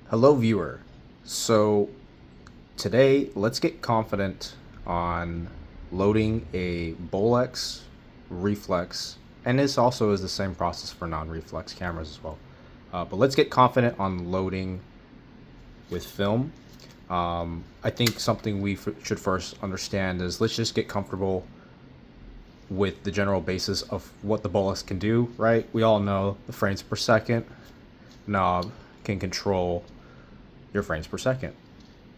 Hello viewer. So today let's get confident on loading a Bolex Reflex, and this also is the same process for non-reflex cameras as well. But let's get confident on loading with film. I think something we should first understand is let's just get comfortable with the general basis of what the Bolex can do, right? We all know the frames per second knob can control your frames per second.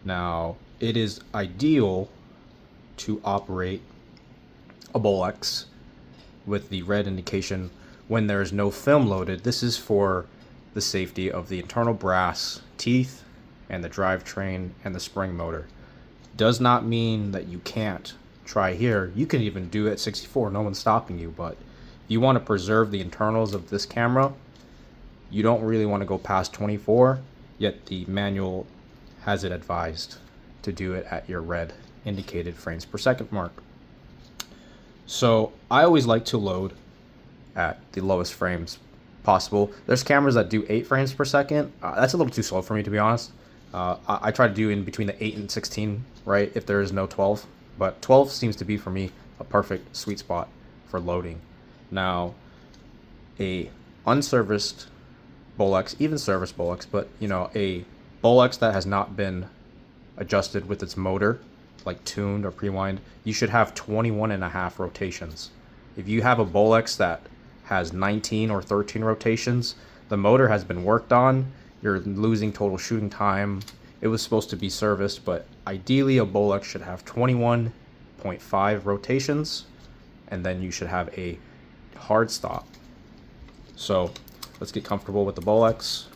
Now, it is ideal to operate a Bolex with the red indication when there is no film loaded. This is for the safety of the internal brass teeth and the drivetrain and the spring motor. Does not mean that you can't try here. You can even do it at 64, no one's stopping you, but if you want to preserve the internals of this camera, you don't really want to go past 24, yet the manual has it advised to do it at your red indicated frames per second mark. So I always like to load at the lowest frames possible. There's cameras that do 8 frames per second. That's a little too slow for me, to be honest. I try to do in between the 8 and 16, right, if there is no 12. But 12 seems to be, for me, a perfect sweet spot for loading. Now, a unserviced Bolex, even service Bolex, but a Bolex that has not been adjusted with its motor, like tuned or pre-wind, you should have 21.5 rotations. If you have a Bolex that has 19 or 13 rotations, the motor has been worked on, you're losing total shooting time. It was supposed to be serviced, but ideally a Bolex should have 21.5 rotations, and then you should have a hard stop. So let's get comfortable with the Bolex.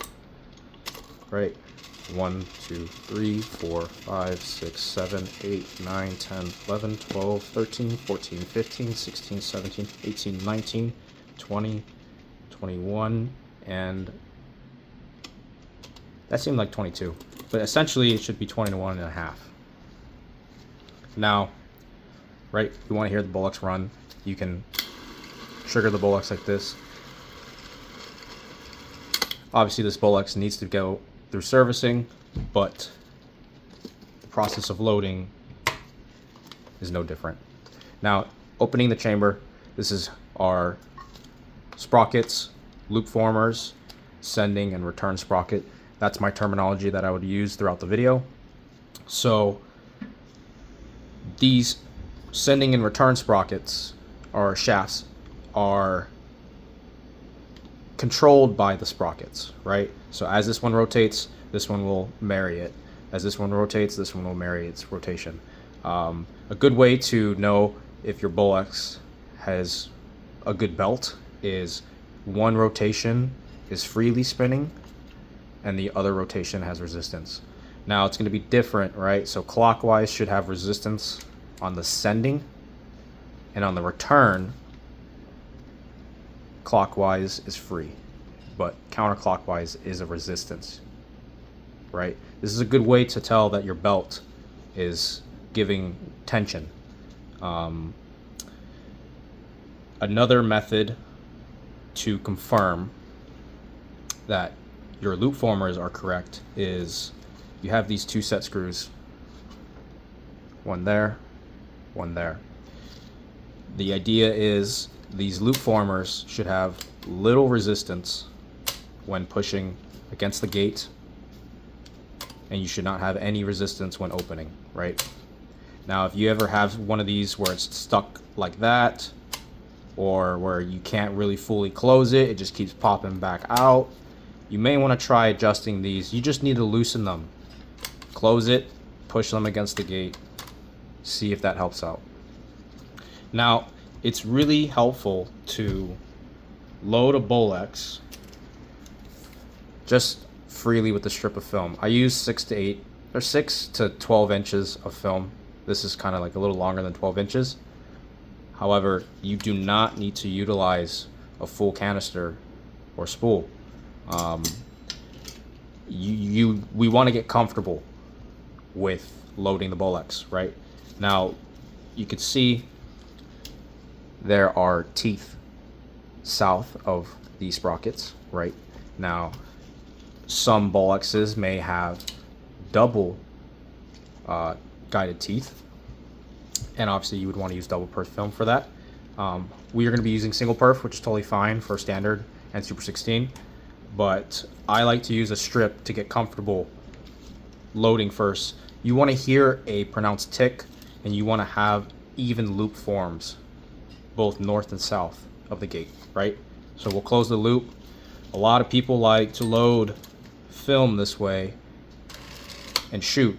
Right. 1, 2, 3, 4, 5, 6, 7, 8, 9, 10, 11, 12, 13, 14, 15, 16, 17, 18, 19, 20, 21, and that seemed like 22. But essentially it should be 21.5. Now, right, you want to hear the Bolex run. You can trigger the Bolex like this. Obviously this Bolex needs to go through servicing, but the process of loading is no different. Now, opening the chamber, this is our sprockets, loop formers, sending and return sprocket. That's my terminology that I would use throughout the video. So these sending and return sprockets or shafts are controlled by the sprockets, right? So as this one rotates, this one will marry it. As this one rotates, this one will marry its rotation. A good way to know if your Bolex has a good belt is one rotation is freely spinning and the other rotation has resistance. Now it's going to be different, right? So clockwise should have resistance on the sending, and on the return, clockwise is free, but counterclockwise is a resistance, right? This is a good way to tell that your belt is giving tension. Another method to confirm that your loop formers are correct is you have these 2 set screws, one there, one there. The idea is these loop formers should have little resistance when pushing against the gate, and you should not have any resistance when opening, right? Now, if you ever have one of these where it's stuck like that, or where you can't really fully close it, it just keeps popping back out, you may want to try adjusting these. You just need to loosen them. Close it, push them against the gate, see if that helps out. Now, it's really helpful to load a Bolex just freely with a strip of film. I use 6 to 8 or 6 to 12 inches of film. This is kind of like a little longer than 12 inches. However, you do not need to utilize a full canister or spool. We want to get comfortable with loading the Bolex, right? Now, you can see there are teeth south of these sprockets, right? Now, Some Bolexes may have double guided teeth, and obviously you would want to use double perf film for that. We are going to be using single perf, which is totally fine for standard and Super 16, but I like to use a strip to get comfortable loading first. You want to hear a pronounced tick, and you want to have even loop forms, both north and south of the gate, right? So we'll close the loop. A lot of people like to load film this way and shoot.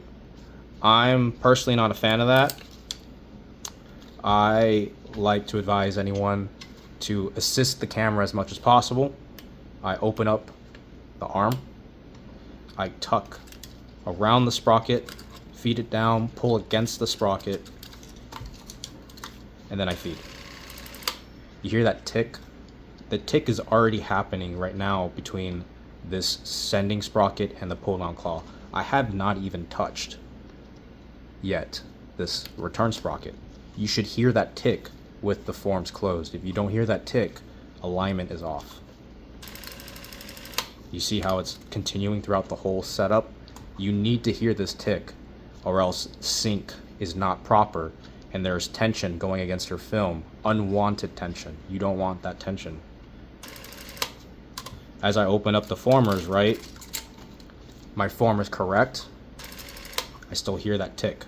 I'm personally not a fan of that. I like to advise anyone to assist the camera as much as possible. I open up the arm, I tuck around the sprocket, feed it down, pull against the sprocket, and then I feed. You hear that tick? The tick is already happening right now between this sending sprocket and the pull down claw. I have not even touched yet this return sprocket. You should hear that tick with the forms closed. If you don't hear that tick, alignment is off. You see how it's continuing throughout the whole setup? You need to hear this tick, or else sync is not proper and there's tension going against your film. Unwanted tension. You don't want that tension. As I open up the formers, right, my form is correct. I still hear that tick.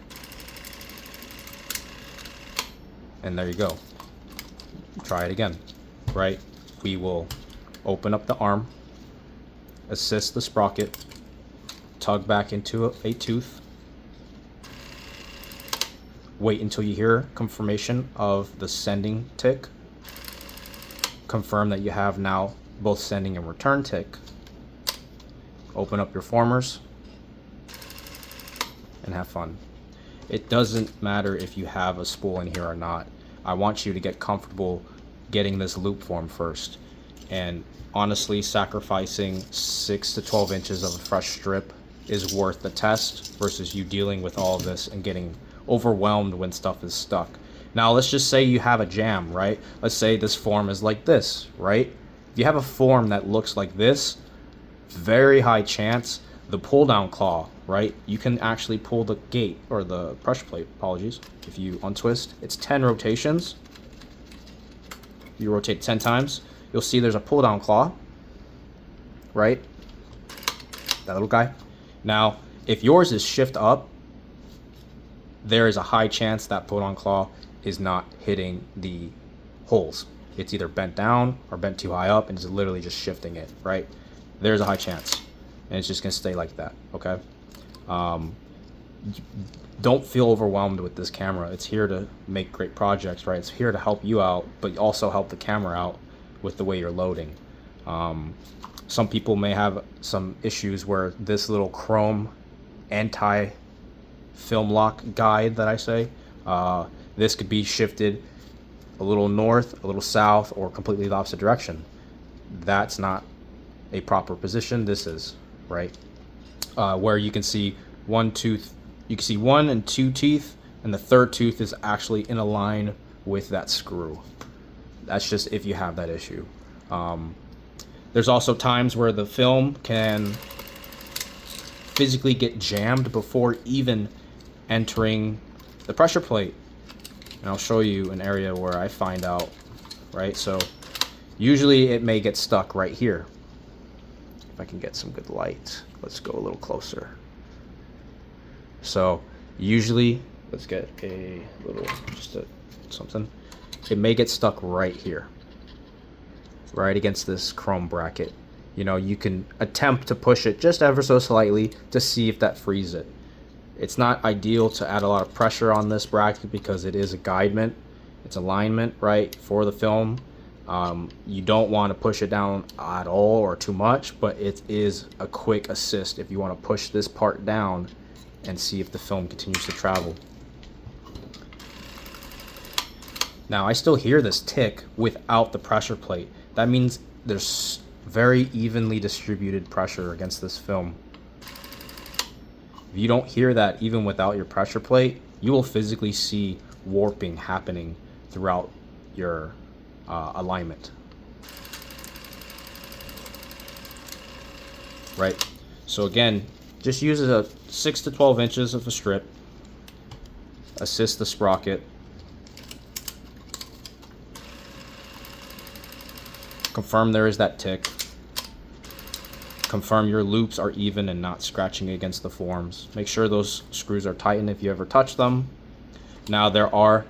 And there you go. Try it again, right? We will open up the arm, assist the sprocket, tug back into a tooth, wait until you hear confirmation of the sending tick, confirm that you have now both sending and return tick, open up your formers, and have fun. It doesn't matter if you have a spool in here or not. I want you to get comfortable getting this loop form first. And honestly, sacrificing 6 to 12 inches of a fresh strip is worth the test versus you dealing with all of this and getting overwhelmed when stuff is stuck. Now, let's just say you have a jam, right? Let's say this form is like this, right? If you have a form that looks like this, very high chance the pull down claw, right? You can actually pull the gate or the pressure plate, apologies. If you untwist, it's 10 rotations. You rotate 10 times, you'll see there's a pull down claw, right? That little guy. Now, if yours is shift up, there is a high chance that pull down claw is not hitting the holes. It's either bent down or bent too high up and it's literally just shifting it, right? There's a high chance. And it's just gonna stay like that, okay? Don't feel overwhelmed with this camera. It's here to make great projects, right? It's here to help you out, but also help the camera out with the way you're loading. Some people may have some issues where this little chrome anti-film lock guide that I say, this could be shifted a little north, a little south, or completely the opposite direction. That's not a proper position. This is, right? Where you can see one tooth, you can see 1 and 2 teeth, and the third tooth is actually in a line with that screw. That's just if you have that issue. There's also times where the film can physically get jammed before even entering the pressure plate. And I'll show you an area where I find out, right? So usually it may get stuck right here. If I can get some good light, let's go a little closer. So usually, let's get a little, something. It may get stuck right here, right against this chrome bracket. You know, you can attempt to push it just ever so slightly to see if that frees it. It's not ideal to add a lot of pressure on this bracket because it is a guidement, it's alignment, right, for the film. You don't want to push it down at all or too much, but it is a quick assist if you want to push this part down and see if the film continues to travel. Now, I still hear this tick without the pressure plate. That means there's very evenly distributed pressure against this film. If you don't hear that even without your pressure plate, you will physically see warping happening throughout your alignment. Right? So again, just use a 6 to 12 inches of a strip. Assist the sprocket. Confirm there is that tick. Confirm your loops are even and not scratching against the forms. Make sure those screws are tightened if you ever touch them. Now there are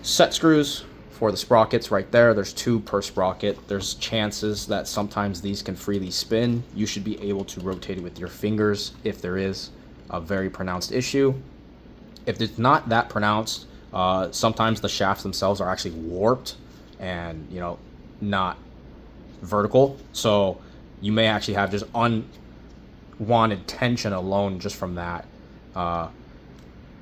set screws for the sprockets right there. There's 2 per sprocket. There's chances that sometimes these can freely spin. You should be able to rotate it with your fingers if there is a very pronounced issue. If it's not that pronounced, sometimes the shafts themselves are actually warped and, you know, not vertical. So you may actually have just unwanted tension alone just from that.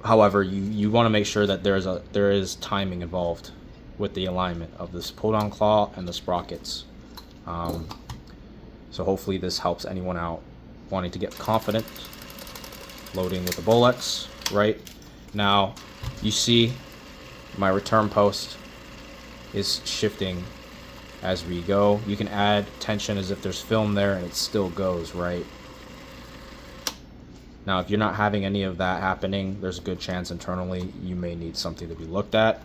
However, you want to make sure that there is timing involved with the alignment of this pull-down claw and the sprockets. So hopefully this helps anyone out wanting to get confident loading with the Bolex. Right now, you see my return post is shifting as we go. You can add tension as if there's film there and it still goes, right? Now, if you're not having any of that happening, there's a good chance internally you may need something to be looked at.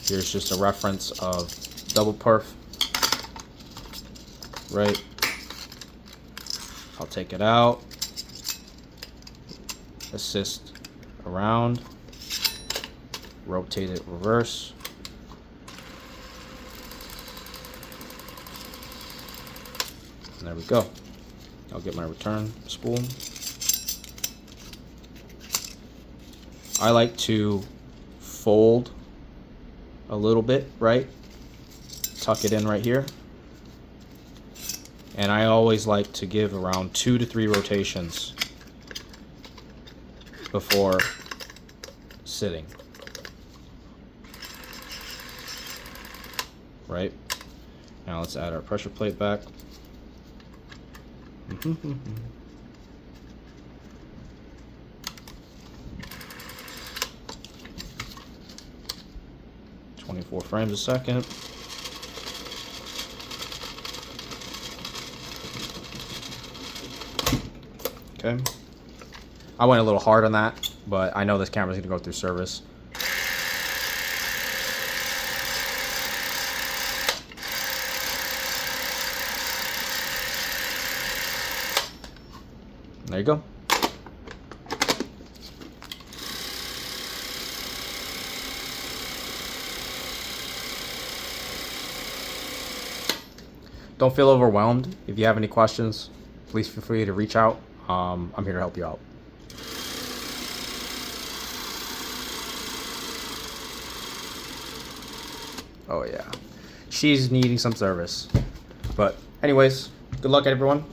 Here's just a reference of double perf, right? I'll take it out, assist around, rotate it reverse. And there we go. I'll get my return spool. I like to fold a little bit, right? Tuck it in right here. And I always like to give around 2 to 3 rotations before sitting. Right? Now let's add our pressure plate back. 24 frames a second. Okay. I went a little hard on that, but I know this camera's gonna go through service. There you go. Don't feel overwhelmed. If you have any questions, please feel free to reach out. I'm here to help you out. Oh yeah, she's needing some service. But anyways, good luck everyone.